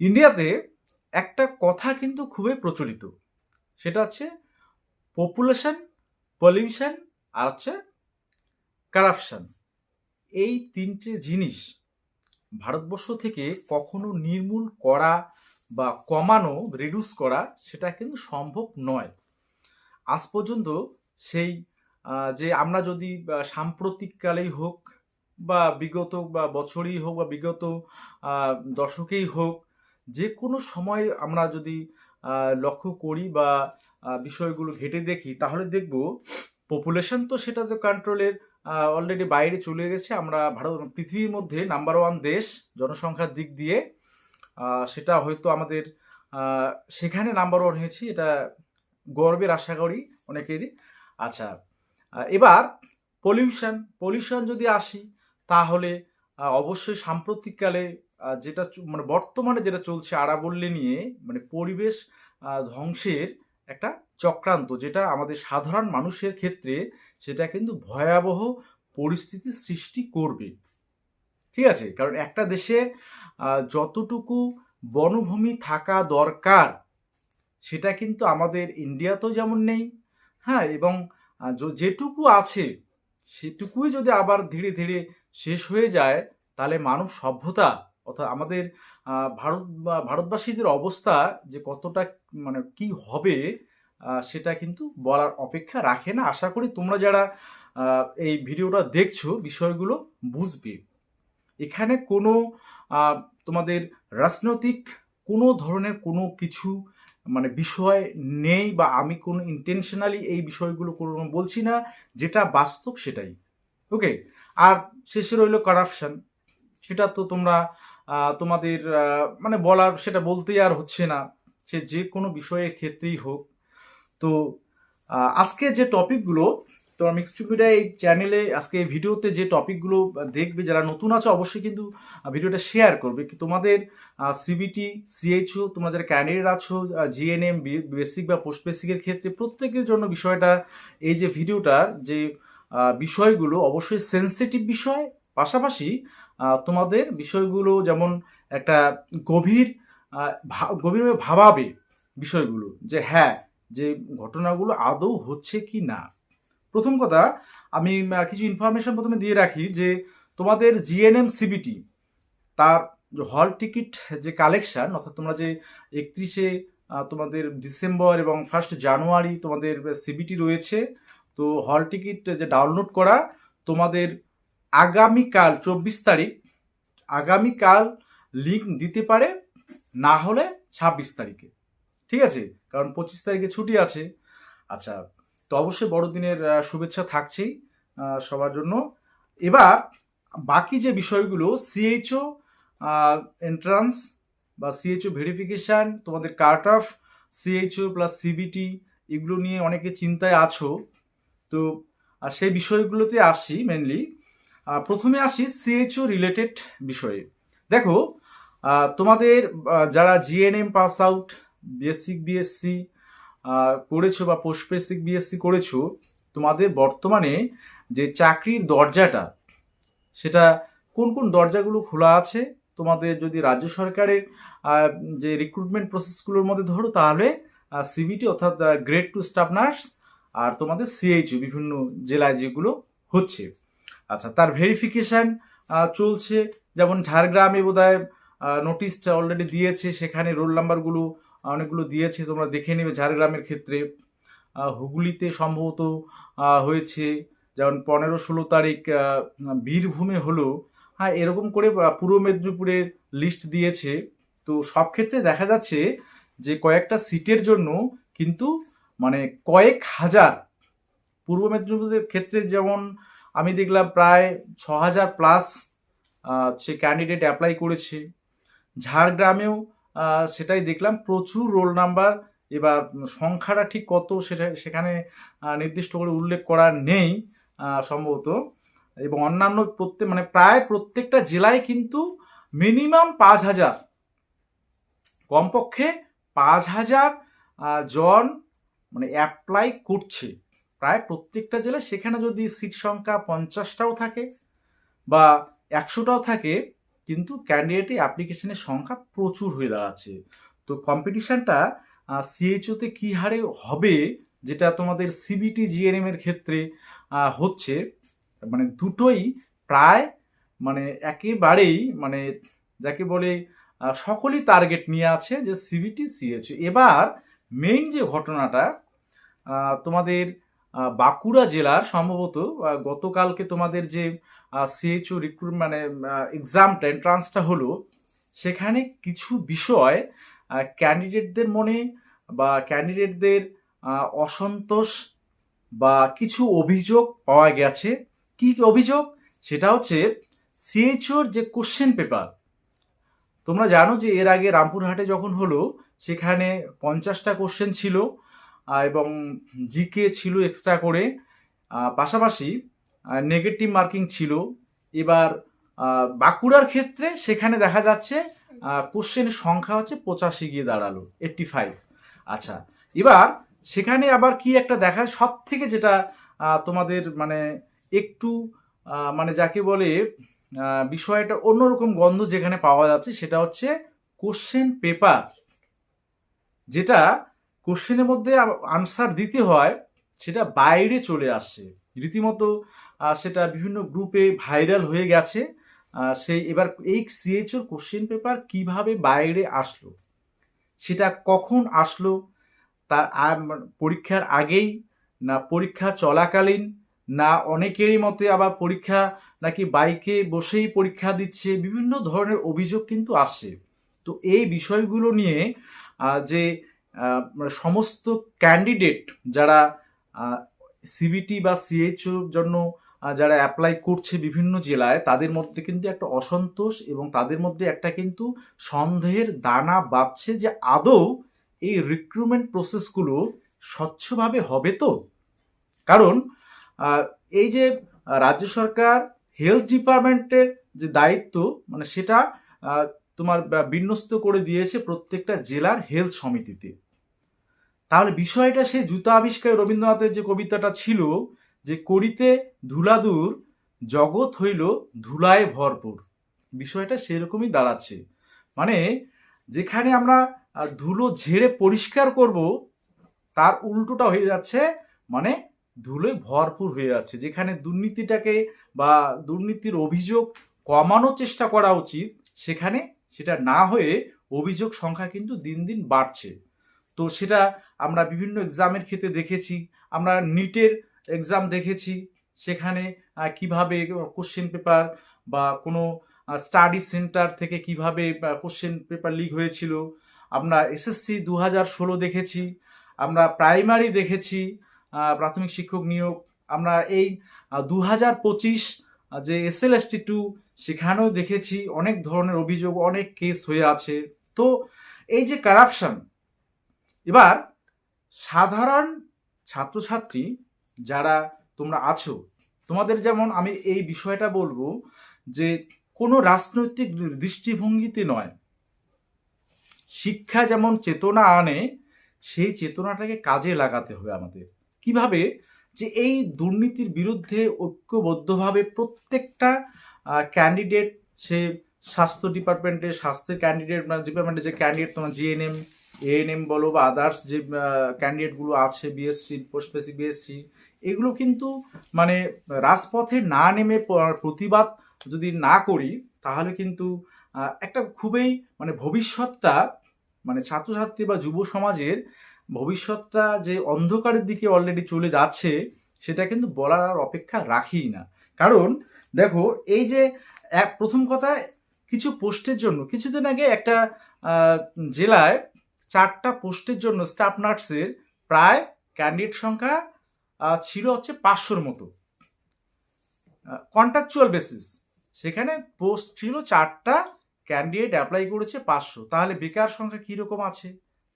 ইন্ডিয়াতে একটা কথা কিন্তু খুবই প্রচলিত, সেটা হচ্ছে পপুলেশন, পলিউশন আর হচ্ছে কারাপশন। এই তিনটে জিনিস ভারতবর্ষ থেকে কখনো নির্মূল করা বা কমানো, রিডিউস করা সেটা কিন্তু সম্ভব নয় আজ পর্যন্ত। সেই যে আমরা যদি সাম্প্রতিককালেই হোক বা বিগত বা বছরই হোক বা বিগত দশকেই হোক, যে কোনো সময় আমরা যদি লক্ষ্য করি বা বিষয়গুলো ঘেঁটে দেখি, তাহলে দেখব পপুলেশন তো সেটা তো কন্ট্রোলের অলরেডি বাইরে চলে গেছে। আমরা পৃথিবীর মধ্যে নাম্বার ওয়ান দেশ জনসংখ্যার দিক দিয়ে। সেটা হয়তো আমাদের সেখানে নাম্বার ওয়ান হয়েছি, এটা গর্বের আশা করি অনেকেরই। আচ্ছা, এবার পলিউশন পলিউশন যদি আসি, তাহলে অবশ্যই সাম্প্রতিককালে যেটা মানে বর্তমানে যেটা চলছে আরাবল্লী নিয়ে, মানে পরিবেশ ধ্বংসের একটা চক্রান্ত, যেটা আমাদের সাধারণ মানুষের ক্ষেত্রে সেটা কিন্তু ভয়াবহ পরিস্থিতি সৃষ্টি করবে। ঠিক আছে, কারণ একটা দেশে যতটুকু বনভূমি থাকা দরকার সেটা কিন্তু আমাদের ইন্ডিয়াতেও যেমন নেই। হ্যাঁ, এবং যেটুকু আছে সেটুকুই যদি আবার ধীরে ধীরে শেষ হয়ে যায়, তাহলে মানব সভ্যতা অর্থাৎ আমাদের ভারতবাসীদের অবস্থা যে কতটা মানে কি হবে, সেটা কিন্তু বলার অপেক্ষা রাখে না। আশা করি তোমরা যারা এই ভিডিওটা দেখছো বিষয়গুলো বুঝবে। এখানে কোনো আহ, তোমাদের রাজনৈতিক কোনো ধরনের কোনো কিছু মানে বিষয় নেই, বা আমি কোনো ইন্টেনশনালি এই বিষয়গুলো কোনো বলছি না, যেটা বাস্তব সেটাই। ওকে। আর শেষে রইল কারাপশন। সেটা তো তোমরা তোমাদের মানে বলার, সেটা বলতেই আর হচ্ছে না, সে যে কোনো বিষয়ের ক্ষেত্রেই হোক। তো আজকে যে টপিকগুলো, তোমার মিক্সড মিডিয়া এই চ্যানেলে আজকে এই ভিডিওতে যে টপিকগুলো দেখবে, যারা নতুন আছো অবশ্যই কিন্তু ভিডিওটা শেয়ার করবে। কি তোমাদের সিবিটি, সিএইচও, তোমরা যারা ক্যান্ডিডেট আছো জিএনএম, বেসিক বা পোস্ট বেসিকের ক্ষেত্রে প্রত্যেকের জন্য বিষয়টা, এই যে ভিডিওটার যে বিষয়গুলো অবশ্যই সেন্সিটিভ বিষয়, পাশাপাশি তোমাদের বিষয়গুলো যেমন একটা গভীর গভীরভাবে ভাবাবে বিষয়গুলো, যে হ্যাঁ, যে ঘটনাগুলো আদৌ হচ্ছে কি না। প্রথম কথা, আমি কিছু ইনফরমেশন প্রথমে দিয়ে রাখি যে তোমাদের জিএনএম সিবিটি তার হল টিকিট যে কালেকশন, অর্থাৎ তোমরা যে 31শে তোমাদের ডিসেম্বর এবং 1 জানুয়ারি তোমাদের সিবিটি রয়েছে, তো হল টিকিট যে ডাউনলোড করা তোমাদের আগামীকাল 24 তারিখ, আগামীকাল লিঙ্ক দিতে পারে, না হলে 26 তারিখে। ঠিক আছে, কারণ 25 তারিখে ছুটি আছে। আচ্ছা, তো অবশ্যই বড়দিনের শুভেচ্ছা থাকছেই সবার জন্য। এবার বাকি যে বিষয়গুলো, সিএইচও এন্ট্রান্স বা সিএইচও ভেরিফিকেশান, তোমাদের cut off CHO plus CBT, এগুলো নিয়ে অনেকে চিন্তায় আছো। তো সেই বিষয়গুলোতে আসি মেনলি। প্রথমে আসি সিএইচও রিলেটেড বিষয়ে। দেখো, তোমাদের যারা GNM pass out, basic BSc করেছো বা পোস্ট বেসিক বিএসসি করেছো, তোমাদের বর্তমানে যে চাকরির দরজাটা, সেটা কোন কোন দরজাগুলো খোলা আছে, তোমাদের যদি রাজ্য সরকারের যে রিক্রুটমেন্ট প্রসেসগুলোর মধ্যে ধরো, তাহলে সিবিটি অর্থাৎ গ্রেড টু স্টাফ নার্স, আর তোমাদের সিএইচও বিভিন্ন জেলায় যেগুলো হচ্ছে। আচ্ছা, তার ভেরিফিকেশান চলছে। যেমন ঝাড়গ্রামে বোধহয় নোটিশটা অলরেডি দিয়েছে, সেখানে রোল নাম্বারগুলো অনেকগুলো দিয়েছে, তোমরা দেখে নেবে ঝাড়গ্রামের ক্ষেত্রে। হুগলিতে সম্ভবত হয়েছে, যেমন 15-16 তারিখ বীরভূমে হলো। হ্যাঁ, এরকম করে পূর্ব মেদিনীপুরের লিস্ট দিয়েছে। তো সব ক্ষেত্রে দেখা যাচ্ছে যে কয়েকটা সিটের জন্য কিন্তু মানে কয়েক হাজার, পূর্ব মেদিনীপুরের ক্ষেত্রে যেমন আমি দেখলাম প্রায় 6,000+ সে ক্যান্ডিডেট অ্যাপ্লাই করেছে। ঝাড়গ্রামেও সেটাই দেখলাম, প্রচুর রোল নাম্বার। এবার সংখ্যাটা ঠিক কত সেটা সেখানে নির্দিষ্ট করে উল্লেখ করা নেই সম্ভবত। এবং অন্যান্য মানে প্রায় প্রত্যেকটা জেলায় কিন্তু মিনিমাম 5,000, কমপক্ষে 5,000 জন মানে অ্যাপ্লাই করছে প্রায় প্রত্যেকটা জেলায়। সেখানে যদি সিট সংখ্যা 50টাও থাকে বা 100টাও থাকে, কিন্তু ক্যান্ডিডেটের অ্যাপ্লিকেশনের সংখ্যা প্রচুর হয়ে দাঁড়াচ্ছে। তো কম্পিটিশনটা সিএইচওতে কী হারে হবে, যেটা তোমাদের সিবিটি জিএনএম এর ক্ষেত্রে হচ্ছে, মানে দুটোই প্রায় মানে একেবারেই মানে যাকে বলে সকলেই টার্গেট নিয়ে আছে যে সিবিটি সিএইচও। এবার মেইন যে ঘটনাটা, তোমাদের বাঁকুড়া জেলার সম্ভবত গতকালকে তোমাদের যে সিএইচও রিক্রুট মানে এক্সামটা এন্ট্রান্সটা হলো, সেখানে কিছু বিষয় ক্যান্ডিডেটদের মনে বা ক্যান্ডিডেটদের অসন্তোষ বা কিছু অভিযোগ পাওয়া গেছে। কি অভিযোগ? সেটা হচ্ছে সিএইচওর যে কোশ্চেন পেপার, তোমরা জানো যে এর আগে রামপুরহাটে যখন হলো সেখানে 50টা কোশ্চেন ছিল এবং জিকে ছিল এক্সট্রা করে, পাশাপাশি নেগেটিভ মার্কিং ছিল। এবার বাঁকুড়ার ক্ষেত্রে সেখানে দেখা যাচ্ছে কোশ্চেনের সংখ্যা হচ্ছে 85 গিয়ে দাঁড়ালো, 85। আচ্ছা, এবার সেখানে আবার কি একটা দেখা সব থেকে যেটা তোমাদের মানে একটু মানে যাকে বলে বিষয়টা অন্যরকম গন্ধ যেখানে পাওয়া যাচ্ছে, সেটা হচ্ছে কোশ্চেন পেপার, যেটা কোশ্চেনের মধ্যে আনসার দিতে হয় সেটা বাইরে চলে আসছে রীতিমতো। সেটা বিভিন্ন গ্রুপে ভাইরাল হয়ে গেছে। সেই এবার এই সিএইচওর কোশ্চেন পেপার কিভাবে বাইরে আসলো, সেটা কখন আসলো, তার পরীক্ষার আগেই না পরীক্ষা চলাকালীন, না অনেকেরই মতে আবার পরীক্ষা নাকি বাইকে বসেই পরীক্ষা দিচ্ছে, বিভিন্ন ধরনের অভিযোগ কিন্তু আসছে। তো এই বিষয়গুলো নিয়ে যে সমস্ত ক্যান্ডিডেট যারা সিবিটি বা সিএইচওর জন্য যারা অ্যাপ্লাই করছে বিভিন্ন জেলায়, তাদের মধ্যে কিন্তু একটা অসন্তোষ এবং তাদের মধ্যে একটা কিন্তু সন্দেহের দানা বাঁধছে যে আদৌ এই রিক্রুটমেন্ট প্রসেসগুলো স্বচ্ছভাবে হবে তো। কারণ এই যে রাজ্য সরকার হেলথ ডিপার্টমেন্টের যে দায়িত্ব মানে সেটা তোমার বিন্যস্ত করে দিয়েছে প্রত্যেকটা জেলার হেলথ সমিতিতে। তাহলে বিষয়টা সেই জুতা আবিষ্কার রবীন্দ্রনাথের যে কবিতাটা ছিল যে করিতে ধুলাদূর জগৎ হইল ধুলায় ভরপুর, বিষয়টা সেরকমই দাঁড়াচ্ছে। মানে যেখানে আমরা ধুলো ঝেড়ে পরিষ্কার করব, তার উল্টোটা হয়ে যাচ্ছে, মানে ধুলোয় ভরপুর হয়ে যাচ্ছে। যেখানে দুর্নীতিটাকে বা দুর্নীতির অভিযোগ কমানোর চেষ্টা করা উচিত, সেখানে সেটা না হয়ে অভিযোগ সংখ্যা কিন্তু দিন দিন বাড়ছে। তো সেটা আমরা বিভিন্ন এক্সামের ক্ষেত্রে দেখেছি, আমরা নিটের এক্সাম দেখেছি, সেখানে কিভাবে কোশ্চেন পেপার বা কোনো স্টাডি সেন্টার থেকে কিভাবে কোশ্চেন পেপার লিক হয়েছিল। আমরা এসএসসি 2016 দেখেছি, আমরা প্রাইমারি দেখেছি, প্রাথমিক শিক্ষক নিয়োগ, আমরা এই 2025 যে SLST2 সেখানেও দেখেছি অনেক ধরনের অভিযোগ, অনেক কেস হয়ে আছে। তো এই যে কারাপশন, এবার সাধারণ ছাত্রছাত্রী যারা তোমরা আছো, তোমাদের যেমন আমি এই বিষয়টা বলবো যে কোনো রাজনৈতিক দৃষ্টিভঙ্গিতে নয়, শিক্ষা যেমন চেতনা আনে সেই চেতনাটাকে কাজে লাগাতে হবে আমাদের। কিভাবে? যে এই দুর্নীতির বিরুদ্ধে ঐক্যবদ্ধভাবে প্রত্যেকটা ক্যান্ডিডেট, সে স্বাস্থ্য ডিপার্টমেন্টের স্বাস্থ্যের ক্যান্ডিডেট ডিপার্টমেন্টের যে ক্যান্ডিডেট তোমার জিএনএম এএনএম বলো বা আদার্স যে ক্যান্ডিডেটগুলো আছে, বিএসসি পোস্ট বেসিক বিএসসি, এগুলো কিন্তু মানে রাজপথে না নেমে প্রতিবাদ যদি না করি, তাহলে কিন্তু একটা খুবই মানে ভবিষ্যৎটা মানে ছাত্রছাত্রী বা যুব সমাজের ভবিষ্যৎটা যে অন্ধকারের দিকে অলরেডি চলে যাচ্ছে, সেটা কিন্তু বলার আর অপেক্ষা রাখিই না। কারণ দেখো এই যে প্রথম কথা, কিছু পোস্টের জন্য কিছুদিন আগে একটা জেলায় 4টা পোস্টের জন্য স্টাফ নার্সের প্রায় ক্যান্ডিডেট সংখ্যা ছিল হচ্ছে 500-র মতো, কন্ট্রাকচুয়াল বেসিস। সেখানে পোস্ট ছিল 4টা, ক্যান্ডিডেট অ্যাপ্লাই করেছে 500। তাহলে বেকার সংখ্যা কীরকম আছে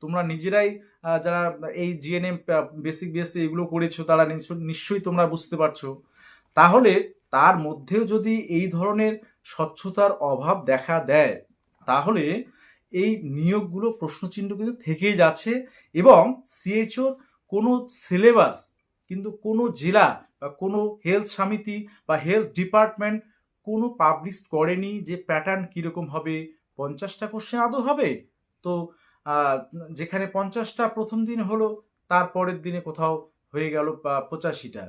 তোমরা নিজেরাই যারা এই জিএনএম বেসিক বিএসসি এগুলো করেছো তারা নিশ্চয়ই তোমরা বুঝতে পারছো। তাহলে তার মধ্যেও যদি এই ধরনের স্বচ্ছতার অভাব দেখা দেয়, তাহলে এই নিয়োগগুলো প্রশ্নচিহ্ন কিন্তু থেকেই যাচ্ছে। এবং সিএইচওর কোনো সিলেবাস কিন্তু কোনো জেলা বা কোনো হেলথ সমিতি বা হেলথ ডিপার্টমেন্ট কোনো পাবলিশ করেনি যে প্যাটার্ন কীরকম হবে, 50টা কোশ্চেন আদৌ হবে। তো যেখানে 50টা প্রথম দিন হলো, তারপরের দিনে কোথাও হয়ে গেল 85টা।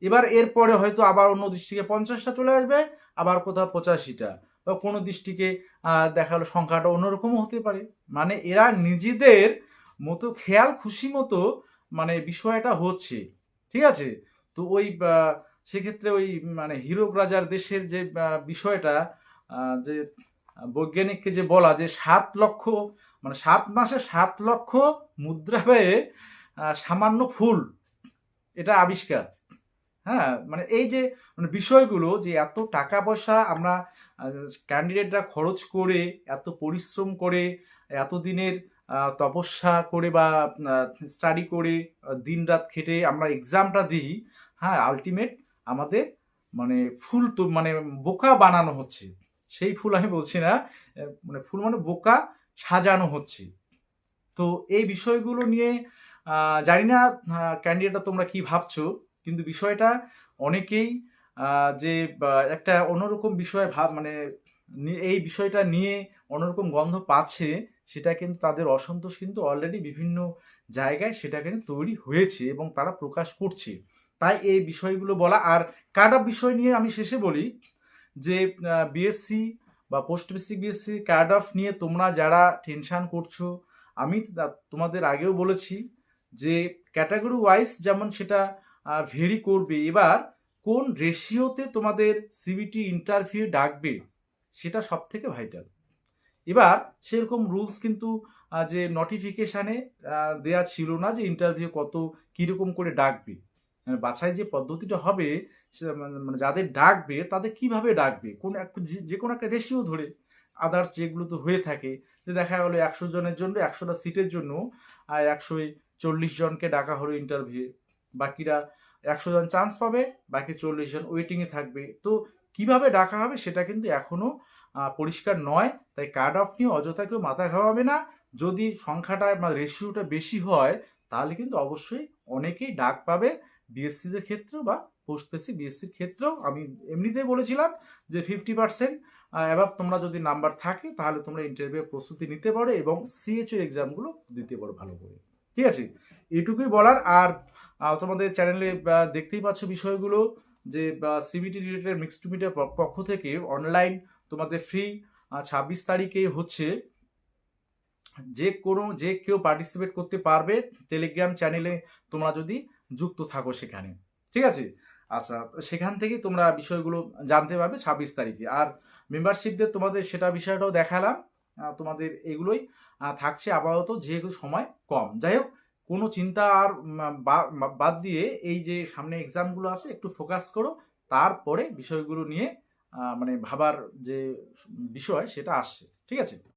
এবার এরপরে হয়তো আবার অন্য দৃষ্টিকে 50টা চলে আসবে, আবার কোথাও 85টা, বা কোনো দৃষ্টিকে দেখালো সংখ্যাটা অন্যরকমও হতে পারে। মানে এরা নিজেদের মতো খেয়াল খুশি মতো মানে বিষয়টা হচ্ছে, ঠিক আছে। তো ওই সেক্ষেত্রে ওই মানে হীরক রাজার দেশের যে বিষয়টা, যে বৈজ্ঞানিককে যে বলা যে 7 লক্ষ মানে 7 মাসে 7 লক্ষ মুদ্রা ব্যয়ে সামান্য ফুল এটা আবিষ্কার। হ্যাঁ, মানে এই যে মানে বিষয়গুলো যে এত টাকা পয়সা আমরা ক্যান্ডিডেটরা খরচ করে, এত পরিশ্রম করে, এতদিনের তপস্যা করে বা স্টাডি করে, দিন রাত খেটে আমরা এক্সামটা দিই। হ্যাঁ, আলটিমেট আমাদের মানে ফুল তো মানে বোকা বানানো হচ্ছে। সেই ফুল আমি বলছি না, মানে ফুল মানে বোকা সাজানো হচ্ছে। তো এই বিষয়গুলো নিয়ে জানি না ক্যান্ডিডেটরা তোমরা কি ভাবছো, কিন্তু বিষয়টা অনেকেই যে একটা অন্যরকম বিষয় মানে এই বিষয়টা নিয়ে অন্যরকম গন্ধ পাচ্ছে, সেটা কিন্তু তাদের অসন্তোষ কিন্তু অলরেডি বিভিন্ন জায়গায় সেটা কিন্তু তৈরি হয়েছে এবং তারা প্রকাশ করছে। তাই এই বিষয়গুলো বলা। আর কাট অফ বিষয় নিয়ে আমি শেষে বলি যে বিএসসি বা post basic BSc cut off নিয়ে তোমরা যারা টেনশন করছো, আমি তোমাদের আগেও বলেছি যে ক্যাটাগরি ওয়াইজ যেমন সেটা ভেরি করবে। এবার কোন রেশিওতে তোমাদের সিবিটি ইন্টারভিউ ডাকবে সেটা সব থেকে ভাইটাল। এবার সেরকম রুলস কিন্তু যে নোটিফিকেশানে দেয়া ছিল না যে ইন্টারভিউ কত কীরকম করে ডাকবে, মানে বাছাই যে পদ্ধতিটা হবে মানে যাদের ডাকবে তাদের কিভাবে ডাকবে, কোন যে কোনো একটা রেশিও ধরে আদার্স যেগুলো তো হয়ে থাকে, যে দেখা গেলো 100 জনের জন্য 100টা সিটের জন্য 140 জনকে ডাকা হলো ইন্টারভিউ, বাকিরা 100 জন চান্স পাবে, বাকি 40 জন ওয়েটিংয়ে থাকবে। তো কিভাবে ডাকা হবে সেটা কিন্তু এখনও পরিষ্কার নয়। তাই কাট অফ নিয়ে অযথা কেউ মাথা ঘামাবে না। যদি সংখ্যাটা বা রেশিওটা বেশি হয় তাহলে কিন্তু অবশ্যই অনেকেই ডাক পাবে বিএসসিদের ক্ষেত্রেও বা পোস্ট বেসিক বিএসসির ক্ষেত্রেও। আমি এমনিতেই বলেছিলাম যে 50% অ্যাবাভ তোমরা যদি নাম্বার থাকে তাহলে তোমরা ইন্টারভিউ প্রস্তুতি নিতে পারো এবং সিএচও এক্সামগুলো দিতে পারো ভালো করে। ঠিক আছে, এটুকুই বলার। আর তোমাদের চ্যানেলে দেখতেই পাচ্ছ বিষয়গুলো যে সিবিটি রিলেটেড মিক্স টু মিডিয়ার পক্ষ থেকে অনলাইন তোমাদের ফ্রি 26 তারিখে হচ্ছে। যে কেউ পার্টিসিপেট করতে পারবে টেলিগ্রাম চ্যানেলে তোমরা যদি যুক্ত থাকো সেখানে। ঠিক আছে, আচ্ছা, সেখান থেকে তোমরা বিষয়গুলো জানতে পারবে 26 তারিখে। আর মেম্বারশিপদের তোমাদের সেটা বিষয়টাও দেখালাম। তোমাদের এগুলোই থাকছে আপাতত, যেহেতু সময় কম। যাই হোক, কোনো চিন্তা আর বাদ দিয়ে এই যে সামনে এক্সামগুলো আছে একটু ফোকাস করো, তারপরে বিষয়গুলো নিয়ে মানে ভাবার যে বিষয় সেটা আসছে। ঠিক আছে।